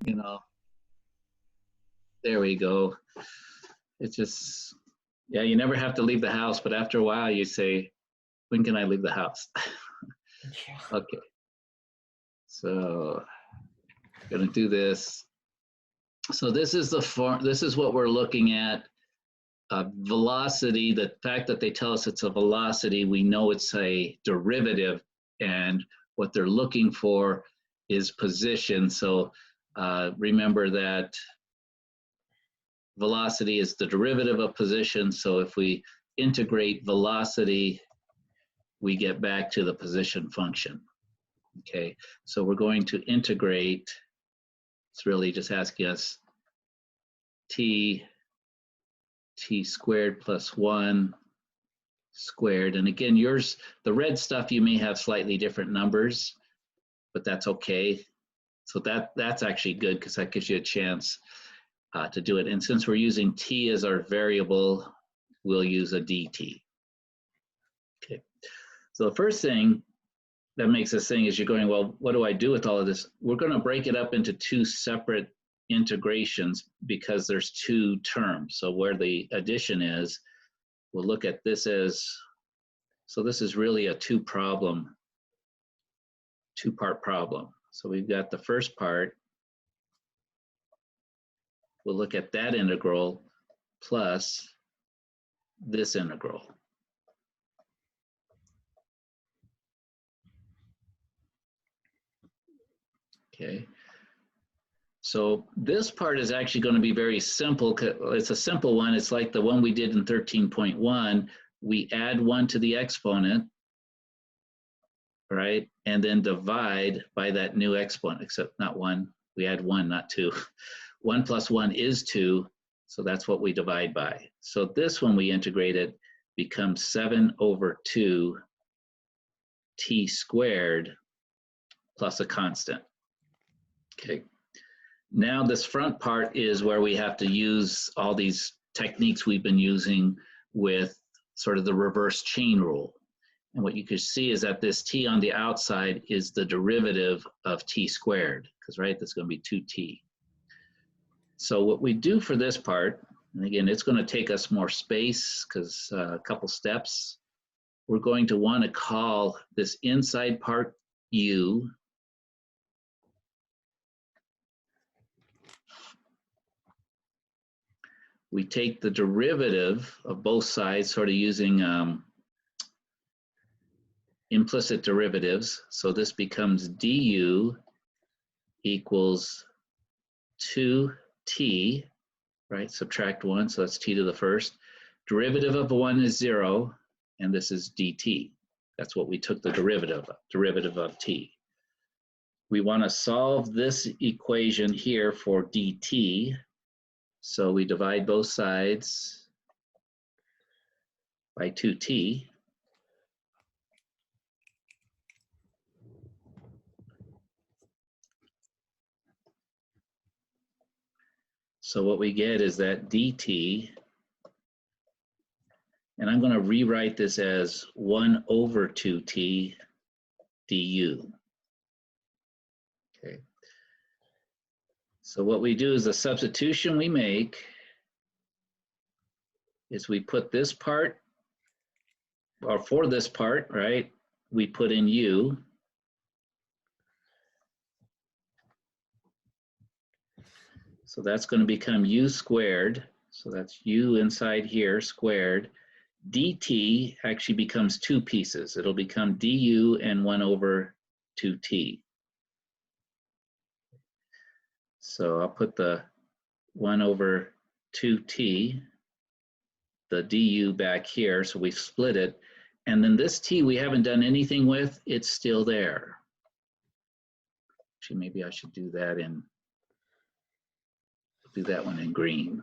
you know, there we go. It's just, yeah, you never have to leave the house, but after a while you say, when can I leave the house? Yeah. Okay, so I'm gonna do this. So this is the form, this is what we're looking at. Velocity, the fact that they tell us it's a velocity, we know it's a derivative, and what they're looking for is position. So remember that velocity is the derivative of position. So if we integrate velocity, we get back to the position function. Okay, so we're going to integrate, it's really just asking us t squared plus 1 squared. And again, yours, the red stuff, you may have slightly different numbers, but that's okay. So that's actually good because that gives you a chance to do it. And since we're using t as our variable, we'll use a dt. Okay. So the first thing that makes us think is you're going, well, what do I do with all of this? We're going to break it up into two separate integrations because there's two terms. So where the addition is, we'll look at this as, so this is really a two-part problem. So we've got the first part, we'll look at that integral plus this integral. Okay. So this part is actually going to be very simple. It's a simple one. It's like the one we did in 13.1. We add 1 to the exponent, right? And then divide by that new exponent, except not 1. We add 1, not 2. 1 plus 1 is 2, so that's what we divide by. So this, when we integrate it, becomes 7 over 2 t squared plus a constant. Okay. Now this front part is where we have to use all these techniques we've been using with sort of the reverse chain rule. And what you can see is that this t on the outside is the derivative of t squared, because right, that's going to be 2t. So what we do for this part, and again, it's going to take us more space because a couple steps, we're going to want to call this inside part u. We take the derivative of both sides, sort of using implicit derivatives. So this becomes du equals 2t, right? Subtract 1, so that's t to the first. Derivative of 1 is 0, and this is dt. That's what we took the derivative of t. We want to solve this equation here for dt. So we divide both sides by 2t. So what we get is that dt, and I'm going to rewrite this as 1 over 2t du. Okay. So what we do is the substitution we make is we put this part, or for this part, right, we put in u. So that's going to become u squared. So that's u inside here squared. dt actually becomes two pieces. It'll become du and 1 over 2t. So I'll put the 1 over 2t, the du back here, so we split it. And then this t we haven't done anything with, it's still there. Actually, maybe I should do that one in green.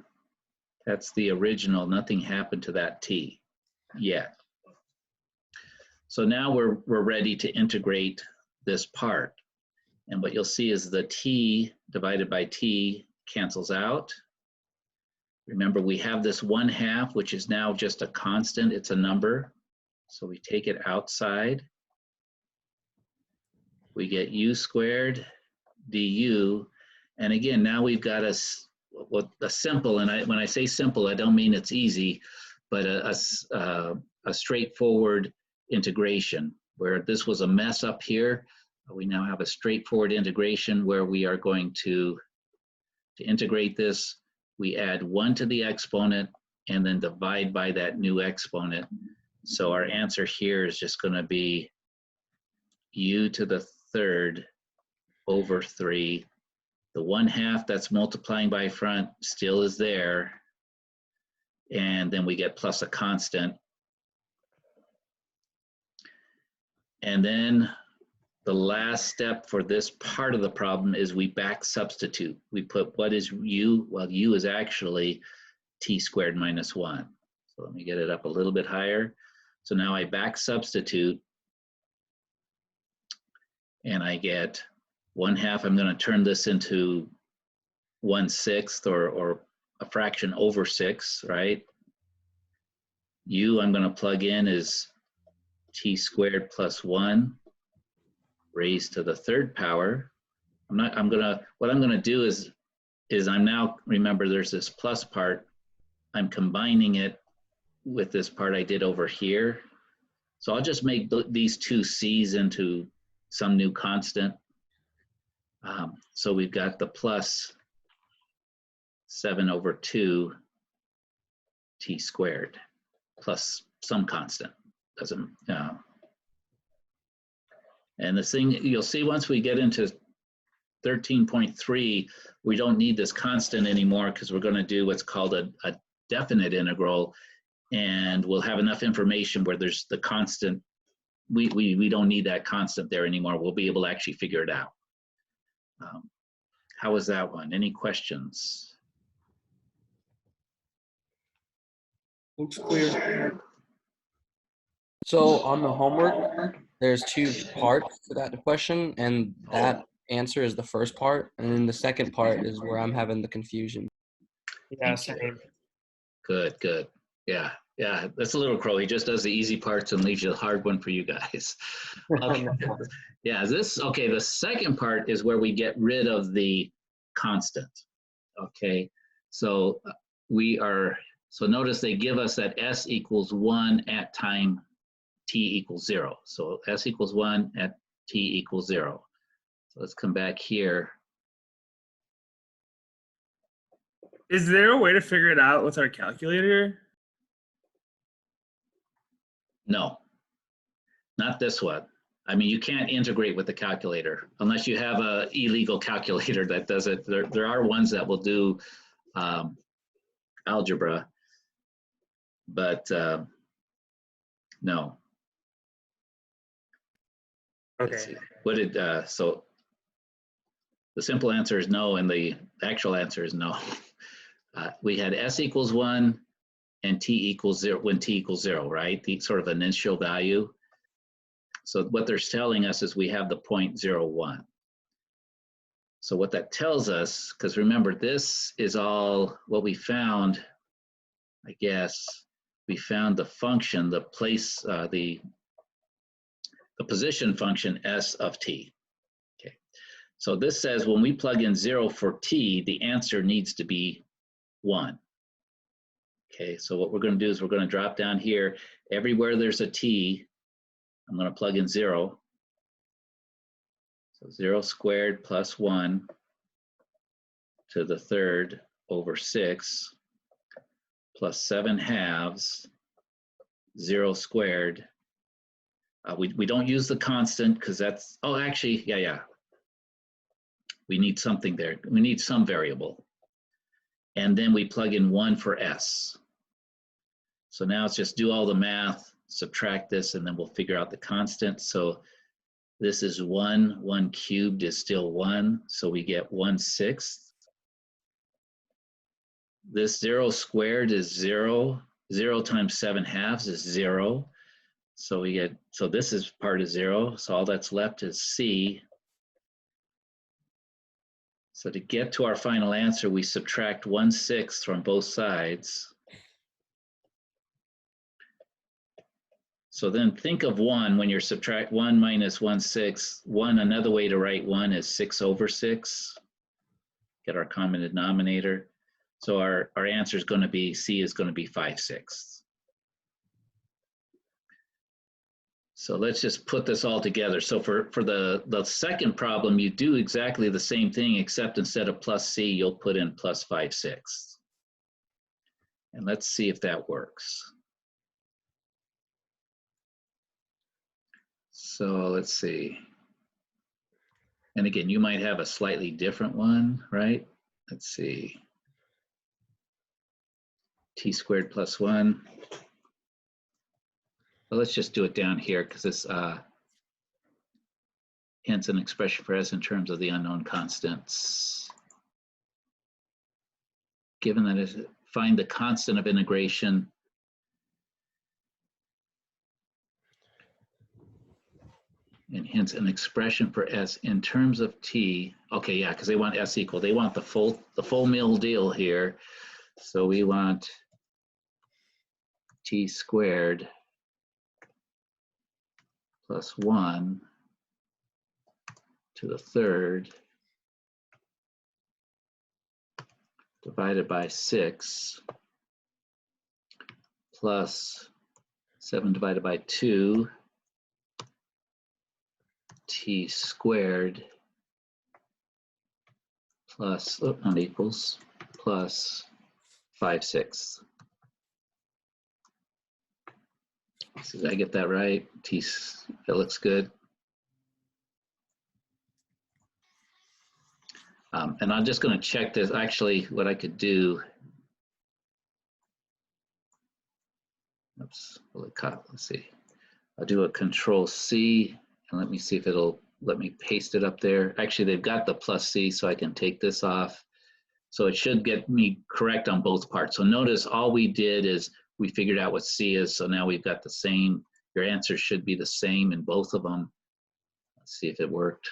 That's the original, nothing happened to that t yet. So now we're ready to integrate this part. And what you'll see is the t divided by t cancels out. Remember, we have this 1/2, which is now just a constant, it's a number. So we take it outside. We get u squared du, And again, now we've got a simple, and when I say simple, I don't mean it's easy, but a straightforward integration where this was a mess up here. We now have a straightforward integration where we are going to integrate this. We add 1 to the exponent and then divide by that new exponent. So our answer here is just going to be u to the third over 3. The 1/2 that's multiplying by front still is there. And then we get plus a constant. And then the last step for this part of the problem is we back substitute. We put what is u? Well, u is actually t squared minus 1. So let me get it up a little bit higher. So now I back substitute and I get 1/2. I'm going to turn this into 1/6 or a fraction over 6, right? U I'm going to plug in is t squared plus 1 raised to the third power. What I'm going to do is I'm now, remember there's this plus part, I'm combining it with this part I did over here. So I'll just make these two c's into some new constant. So we've got the plus 7 over 2 t squared plus some constant. Doesn't, and the thing you'll see once we get into 13.3, we don't need this constant anymore because we're going to do what's called a definite integral, and we'll have enough information where there's the constant. We don't need that constant there anymore. We'll be able to actually figure it out. How was that one? Any questions? Looks clear. So on the homework, there's 2 parts to that question, and that answer is the first part, and then the second part is where I'm having the confusion. Yeah, same. Good, good. Yeah, that's a little crow. He just does the easy parts and leaves you the hard one for you guys. Okay. Yeah, okay, the second part is where we get rid of the constant. Okay, so so notice they give us that s equals 1 at time t equals 0. So s equals 1 at t equals 0. So let's come back here. Is there a way to figure it out with our calculator? No, not this one. I mean, you can't integrate with the calculator unless you have a illegal calculator that does it. There are ones that will do algebra, but no. Okay. What did so the simple answer is no, and the actual answer is no. We had s equals 1 and t equals 0 when t equals 0, right? The sort of initial value. So what they're telling us is we have the 0.01. So what that tells us, because remember this is all what we found, I guess, we found the function, the place, the position function s of t. Okay, so this says when we plug in 0 for t, the answer needs to be 1. Okay, so what we're going to do is we're going to drop down here. Everywhere there's a t, I'm going to plug in 0. So 0 squared plus 1 to the third over 6 plus 7/2 0 squared. We don't use the constant because that's, oh, actually, yeah. We need something there. We need some variable. And then we plug in 1 for s. So now it's just do all the math, subtract this, and then we'll figure out the constant. So this is 1. 1 cubed is still 1. So we get 1/6. This 0 squared is 0. 0 times 7/2 is 0. So we get, so this is part of 0. So all that's left is c. So to get to our final answer, we subtract 1/6 from both sides. So then think of 1 when you're subtract 1 minus 1/6. 1, another way to write 1 is 6 over 6. get our common denominator. So our answer is going to be, C is going to be 5/6. So let's just put this all together. So for the second problem, you do exactly the same thing, except instead of plus C, you'll put in plus 5/6. And let's see if that works. So let's see. And again, you might have a slightly different one, right? Let's see. T squared plus 1. Well, let's just do it down here because it's hence an expression for S in terms of the unknown constants. Given that it find the constant of integration and hence an expression for S in terms of T. Okay, yeah, because they want S equal. They want the full meal deal here. So we want T squared plus 1 to the third divided by 6 plus 7 divided by 2 T squared plus, not equals, plus 5/6. So did I get that right? That looks good. And I'm just going to check this. Actually, what I could do, oops, let's see. I'll do a Control C and let me see if it'll let me paste it up there. Actually, they've got the plus C, so I can take this off. So it should get me correct on both parts. So notice all we did is we figured out what C is. So now we've got the same, your answer should be the same in both of them. Let's see if it worked.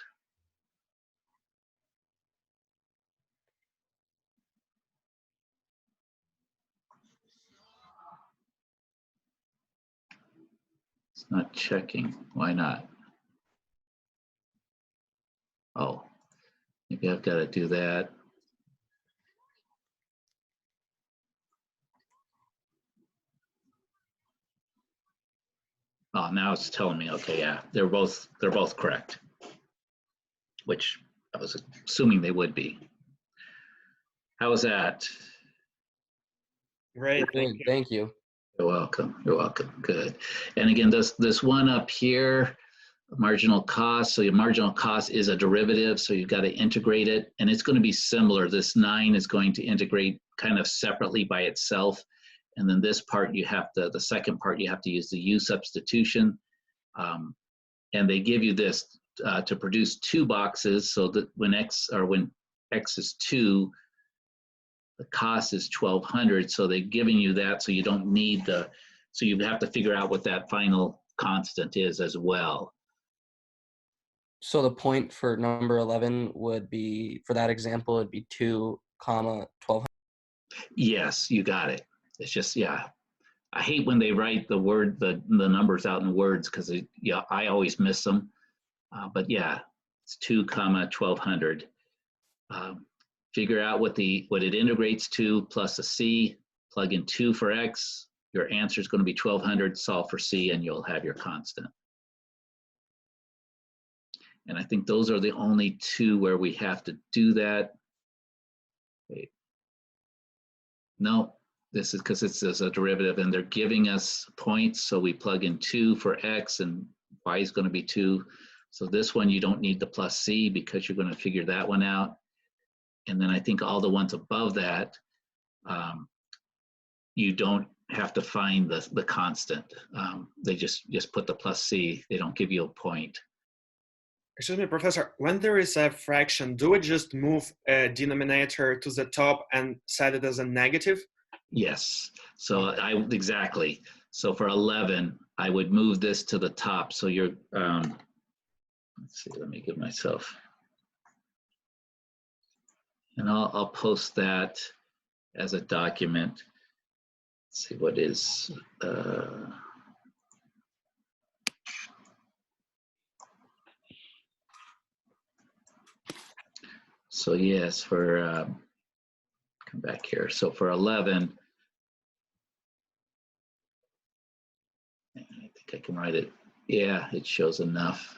It's not checking. Why not? Oh, maybe I've got to do that. Oh, now it's telling me, okay, yeah, they're both correct, which I was assuming they would be. How was that? Great. Good, thank you. You're welcome. You're welcome. Good. And again, this one up here, marginal cost. So your marginal cost is a derivative, so you've got to integrate it, and it's going to be similar. This 9 is going to integrate kind of separately by itself, and then this part you have to, the second part you have to use the U substitution, and they give you this to produce 2 boxes, so that when X is 2, the cost is 1,200. So they're giving you that, so you don't need so you have to figure out what that final constant is as well. So the point for number 11 would be, for that example, it'd be 2, 1200. Yes, you got it. It's just, yeah. I hate when they write the numbers out in words because yeah, I always miss them. But yeah, it's 2, 1,200. Figure out what it integrates to plus a C, plug in 2 for X. Your answer is going to be 1,200, solve for C, and you'll have your constant. And I think those are the only 2 where we have to do that. Wait. No, this is because it's a derivative and they're giving us points. So we plug in 2 for X and Y is going to be 2. So this one, you don't need the plus C because you're going to figure that one out. And then I think all the ones above that, you don't have to find the constant. They just put the plus C. They don't give you a point. Excuse me, Professor, when there is a fraction, do we just move a denominator to the top and set it as a negative? Yes, so exactly. So for 11, I would move this to the top. So you're, let's see, let me give myself, and I'll post that as a document. Let's see what is, So yes, for, come back here. So for 11, I think I can write it. Yeah, it shows enough.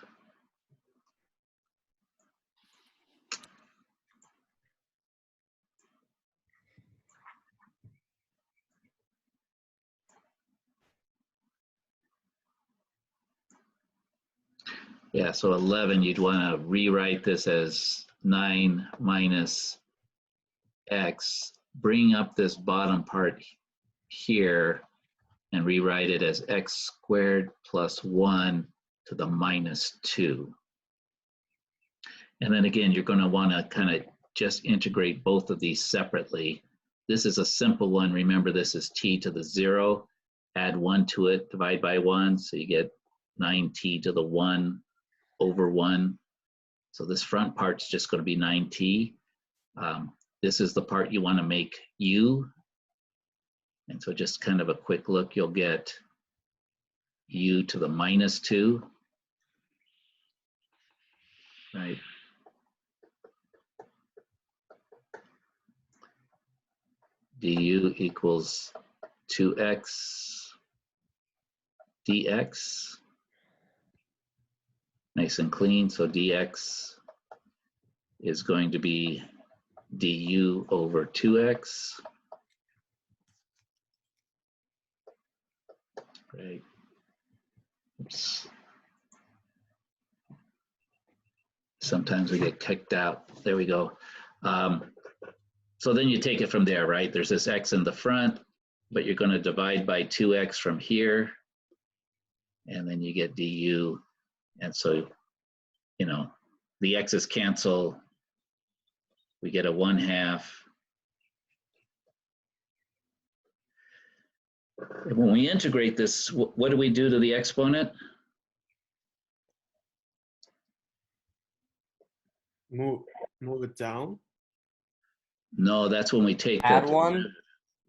Yeah, so 11, you'd want to rewrite this as 9 minus x, bring up this bottom part here and rewrite it as x squared plus 1 to the minus 2. And then again, you're going to want to kind of just integrate both of these separately. This is a simple one. Remember, this is t to the 0. Add 1 to it, divide by 1, so you get 9t to the 1 over 1. So this front part's just going to be 9t. This is the part you want to make u. And so just kind of a quick look, you'll get u to the minus 2. Right. Du equals 2x dx. Nice and clean, so dx is going to be du over 2x. Great. Oops. Sometimes we get kicked out. There we go. So then you take it from there, right? There's this x in the front, but you're going to divide by 2x from here, and then you get du. And so, you know, the x's cancel. We get a 1/2. And when we integrate this, what do we do to the exponent? Move it down. No, that's when we take Add the, one.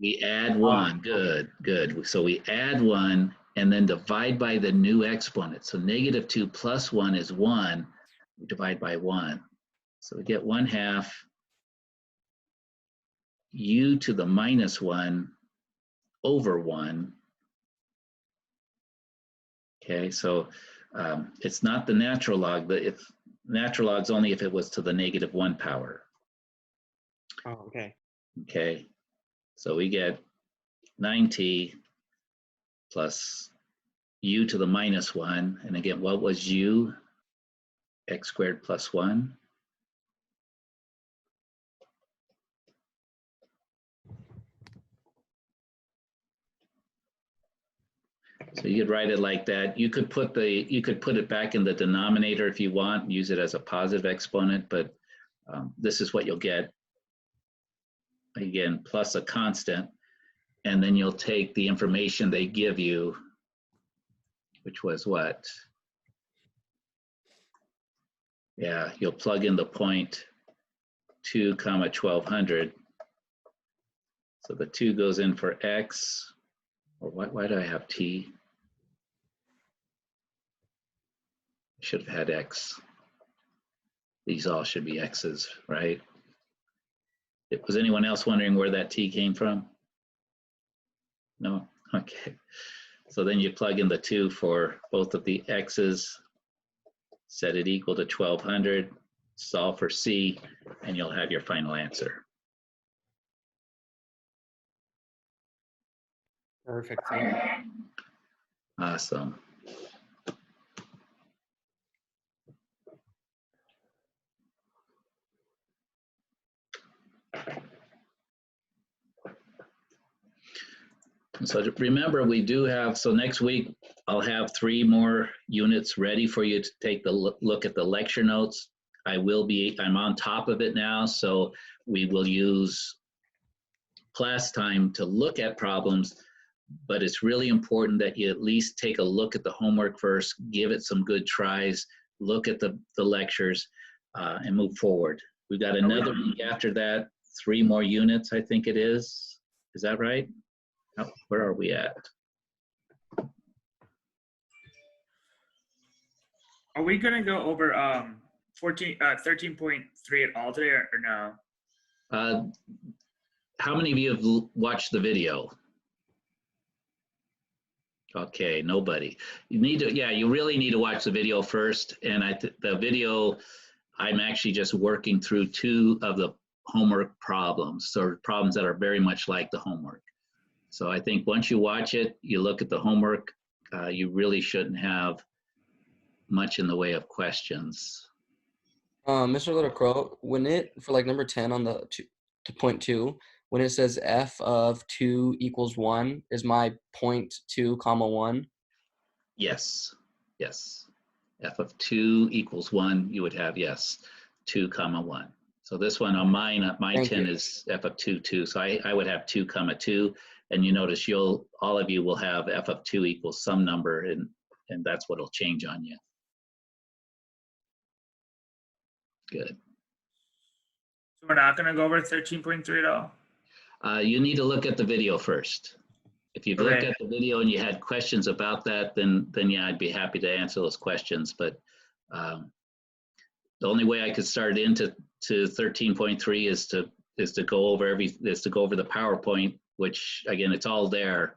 we add 1. Good, good. So we add 1 and then divide by the new exponent. So -2 plus 1 is 1. We divide by 1. So we get 1/2 u to the minus 1 over 1. Okay, so it's not the natural log, but if natural log's only if it was to the -1 power. Oh, okay. Okay, so we get 9t plus u to the minus 1. And again, what was u? X squared plus 1. So you could write it like that. You could put it back in the denominator if you want, use it as a positive exponent, but this is what you'll get. Again, plus a constant, and then you'll take the information they give you, which was what? Yeah, you'll plug in the point 2, 1200. So the 2 goes in for x, or why do I have t? I should have had x. These all should be x's, right? Was anyone else wondering where that t came from? No? Okay. So then you plug in the 2 for both of the x's, set it equal to 1200, solve for c, and you'll have your final answer. Perfect. Awesome. So remember, we do have, so next week, I'll have 3 more units ready for you to take the look at the lecture notes. I'm on top of it now, so we will use class time to look at problems, but it's really important that you at least take a look at the homework first, give it some good tries, look at the lectures, and move forward. We've got another week after that, 3 more units, I think it is. Is that right? Oh, where are we at? Are we gonna go over 13.4 3 at all today or no? How many of you have watched the video? Okay, nobody. You need to, yeah, you really need to watch the video first. And the video, I'm actually just working through 2 of the homework problems, so problems that are very much like the homework. So I think once you watch it, you look at the homework, you really shouldn't have much in the way of questions. Mr. Little Crow, when it, for like number 10 on the point 2, when it says f of 2 equals 1, is my point 2 comma 1? Yes, yes. F of 2 equals 1, you would have, yes, 2 comma 1. So this one on mine, my Thank 10 you. is f of 2, 2. So I would have 2 comma 2. And you notice all of you will have f of 2 equals some number, and that's what will change on you. Good. So we're not going to go over 13.3 at all? You need to look at the video first. If you've looked Okay. at the video and you had questions about that, then yeah, I'd be happy to answer those questions. But the only way I could start into 13.3 is to go over the PowerPoint, which again, it's all there.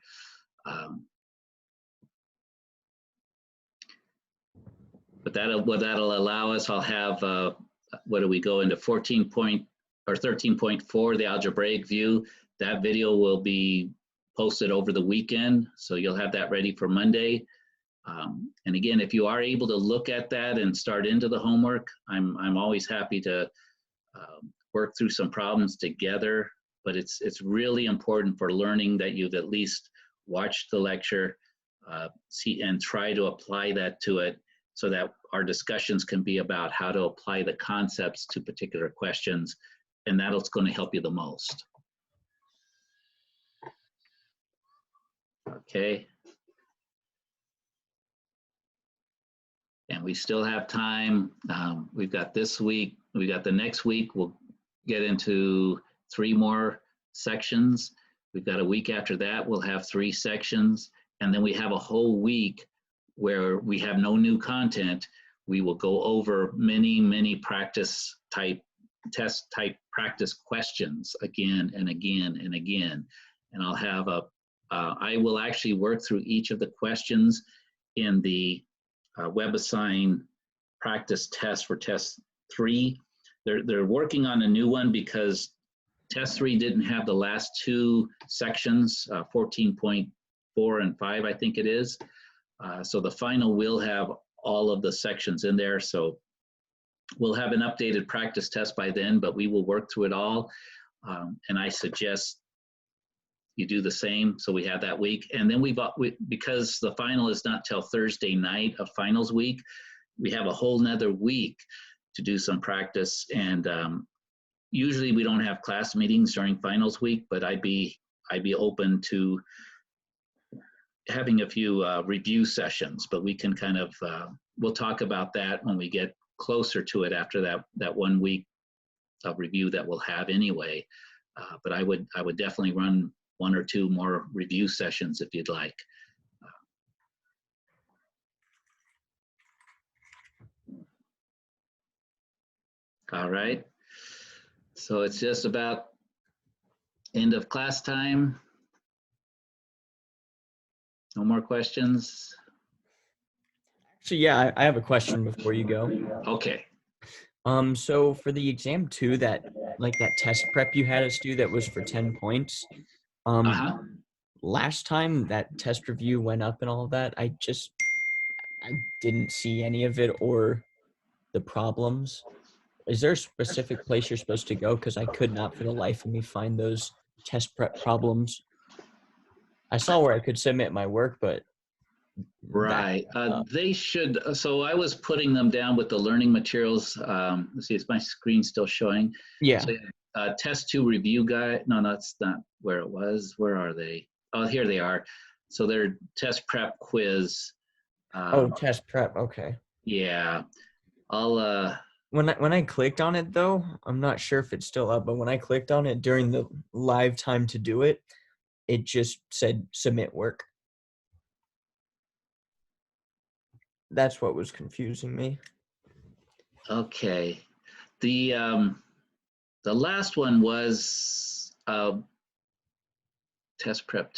But that'll allow us. I'll have what do we go into 13.4, the algebraic view. That video will be posted over the weekend, so you'll have that ready for Monday. And again, if you are able to look at that and start into the homework, I'm always happy to work through some problems together. But it's really important for learning that you've at least watched the lecture, see and try to apply that to it, so that our discussions can be about how to apply the concepts to particular questions, and that's going to help you the most. Okay. And we still have time. We've got this week, we got the next week, we'll get into 3 more sections. We've got a week after that, we'll have 3 sections. And then we have a whole week where we have no new content. We will go over many practice type, test type practice questions again and again and again. And I'll have I will actually work through each of the questions in the WebAssign practice test for test 3. They're working on a new one because test 3 didn't have the last 2 sections, 14.4 and 5, I think it is. So the final will have all of the sections in there. So we'll have an updated practice test by then, but we will work through it all. And I suggest you do the same, so we have that week. And then because the final is not till Thursday night of finals week, we have a whole nother week to do some practice. And usually we don't have class meetings during finals week, but I'd be open to having a few review sessions, but we can kind of, we'll talk about that when we get closer to it after that 1 week of review that we'll have anyway. But I would definitely run 1 or 2 more review sessions if you'd like. All right. So it's just about end of class time. No more questions? Actually, yeah, I have a question before you go. Okay. So for the exam 2, that test prep you had us do that was for 10 points. Last time that test review went up and all of that, I didn't see any of it or the problems. Is there a specific place you're supposed to go? Because I could not for the life of me find those test prep problems. I saw where I could submit my work, but right. They should. So I was putting them down with the learning materials. Let's see, is my screen still showing? Yeah. So, test 2 review guide. No, that's not where it was. Where are they? Oh, here they are. So they're test prep quiz. Test prep. Okay. Yeah. I'll. When I clicked on it though, I'm not sure if it's still up, but when I clicked on it during the live time to do it, it just said submit work. That's what was confusing me. Okay. The last one was test prep.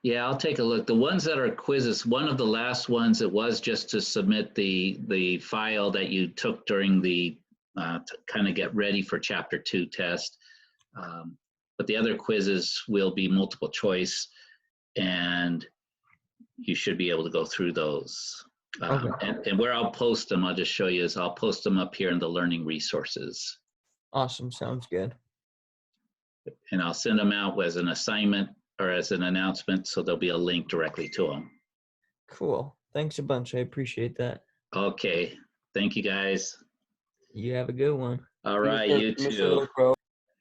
Yeah, I'll take a look. The ones that are quizzes, one of the last ones, it was just to submit the file that you took during the to kind of get ready for Chapter 2 test. But the other quizzes will be multiple choice, and you should be able to go through those. Okay. And where I'll post them, I'll just show you, is I'll post them up here in the learning resources. Awesome. Sounds good. And I'll send them out as an assignment or as an announcement, so there'll be a link directly to them. Cool. Thanks a bunch. I appreciate that. Okay, thank you guys. You have a good one. All right, you Mr. too. Little Crow.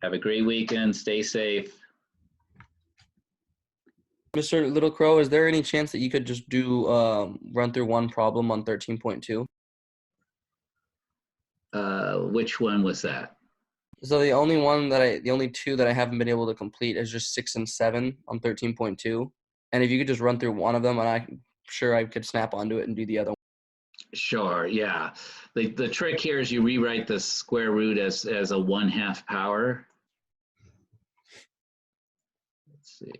Have a great weekend. Stay safe. Mr. Little Crow, is there any chance that you could just do run through one problem on 13.2? Which one was that? So the only two that I haven't been able to complete is just 6 and 7 on 13.2. And if you could just run through one of them, and I'm sure I could snap onto it and do the other one. Sure, yeah. The trick here is you rewrite the square root as a 1/2 power. Let's see.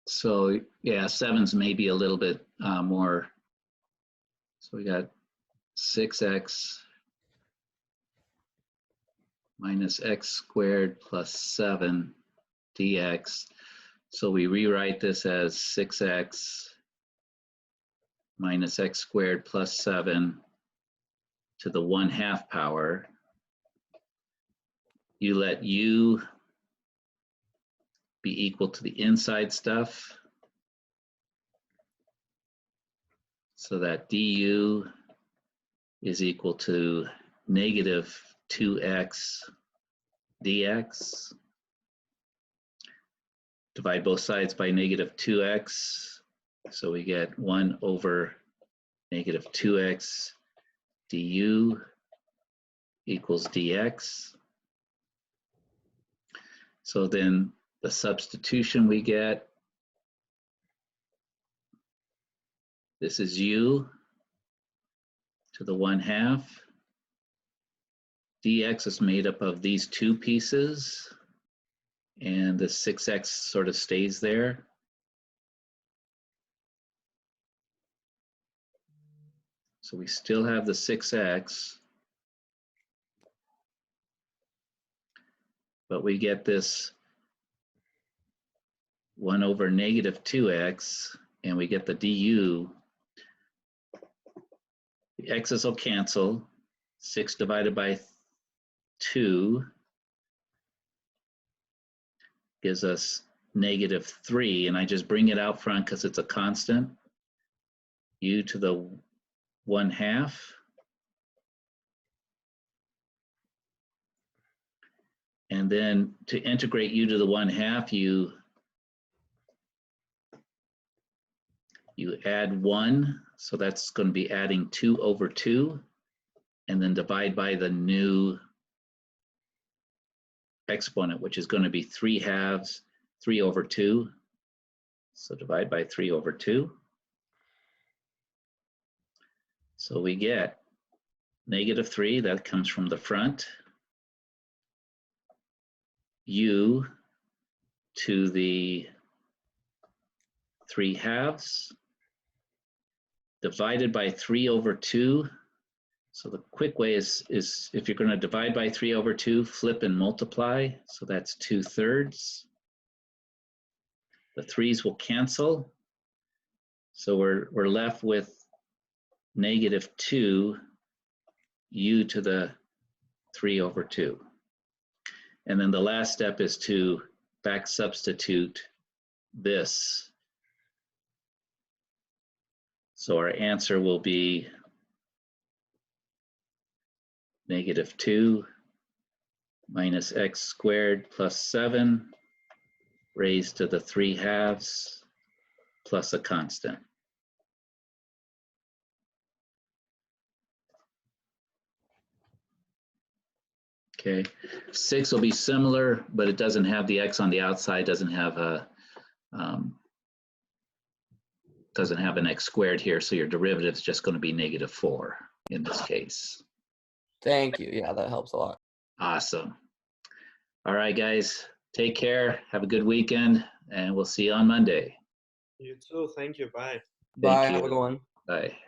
So yeah, 7's maybe a little bit more. So we got 6x minus x squared plus 7 dx. So we rewrite this as 6x minus x squared plus 7 to the 1/2 power. You let u be equal to the inside stuff, so that du is equal to negative 2x dx. Divide both sides by negative 2x, so we get 1 over negative 2x du equals dx. So then the substitution we get, this is u to the 1/2. dx is made up of these two pieces, and the 6x sort of stays there. So we still have the 6x, but we get this 1 over negative 2x, and we get the du. The x's will cancel. 6 divided by 2 gives us negative 3, and I just bring it out front because it's a constant. U to the 1/2. And then to integrate u to the 1/2, you add 1, so that's going to be adding 2 over 2, and then divide by the new exponent, which is going to be 3/2, 3 over 2. So divide by 3 over 2. So we get negative 3, that comes from the front, u to the 3/2 divided by 3 over 2. So the quick way is if you're going to divide by 3 over 2, flip and multiply. So that's 2/3. The 3's will cancel. So we're left with negative 2 u to the 3 over 2. And then the last step is to back substitute this. So our answer will be negative 2 minus x squared plus 7 raised to the 3/2 plus a constant. Okay, 6 will be similar, but it doesn't have the x on the outside, doesn't have an x squared here, so your derivative is just going to be -4 in this case. Thank you. Yeah, that helps a lot. Awesome. All right, guys, take care. Have a good weekend, and we'll see you on Monday. You too. Thank you. Bye. Bye. Thank Have a you. good one. Bye.